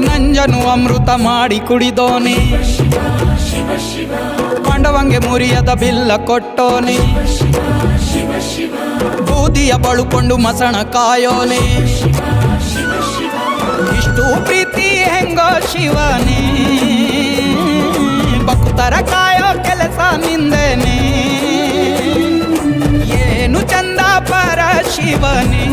ನಂಜನು ಅಮೃತ ಮಾಡಿ ಕುಡಿದೋನೆ, ಪಾಂಡವಂಗೆ ಮುರಿಯದ ಬಿಲ್ಲ ಕೊಟ್ಟೋನೆ, ಬೂದಿಯ ಬಳುಕೊಂಡು ಮಸಣ ಕಾಯೋನೆ, ಇಷ್ಟು ಪ್ರೀತಿ ಹೆಂಗೋ ಶಿವನೇ, ಭಕ್ತರ ಕಾಯೋ ಕೆಲಸ ನಿಂದೇನೆ, ಏನು ಚಂದ ಪರ ಶಿವನೇ.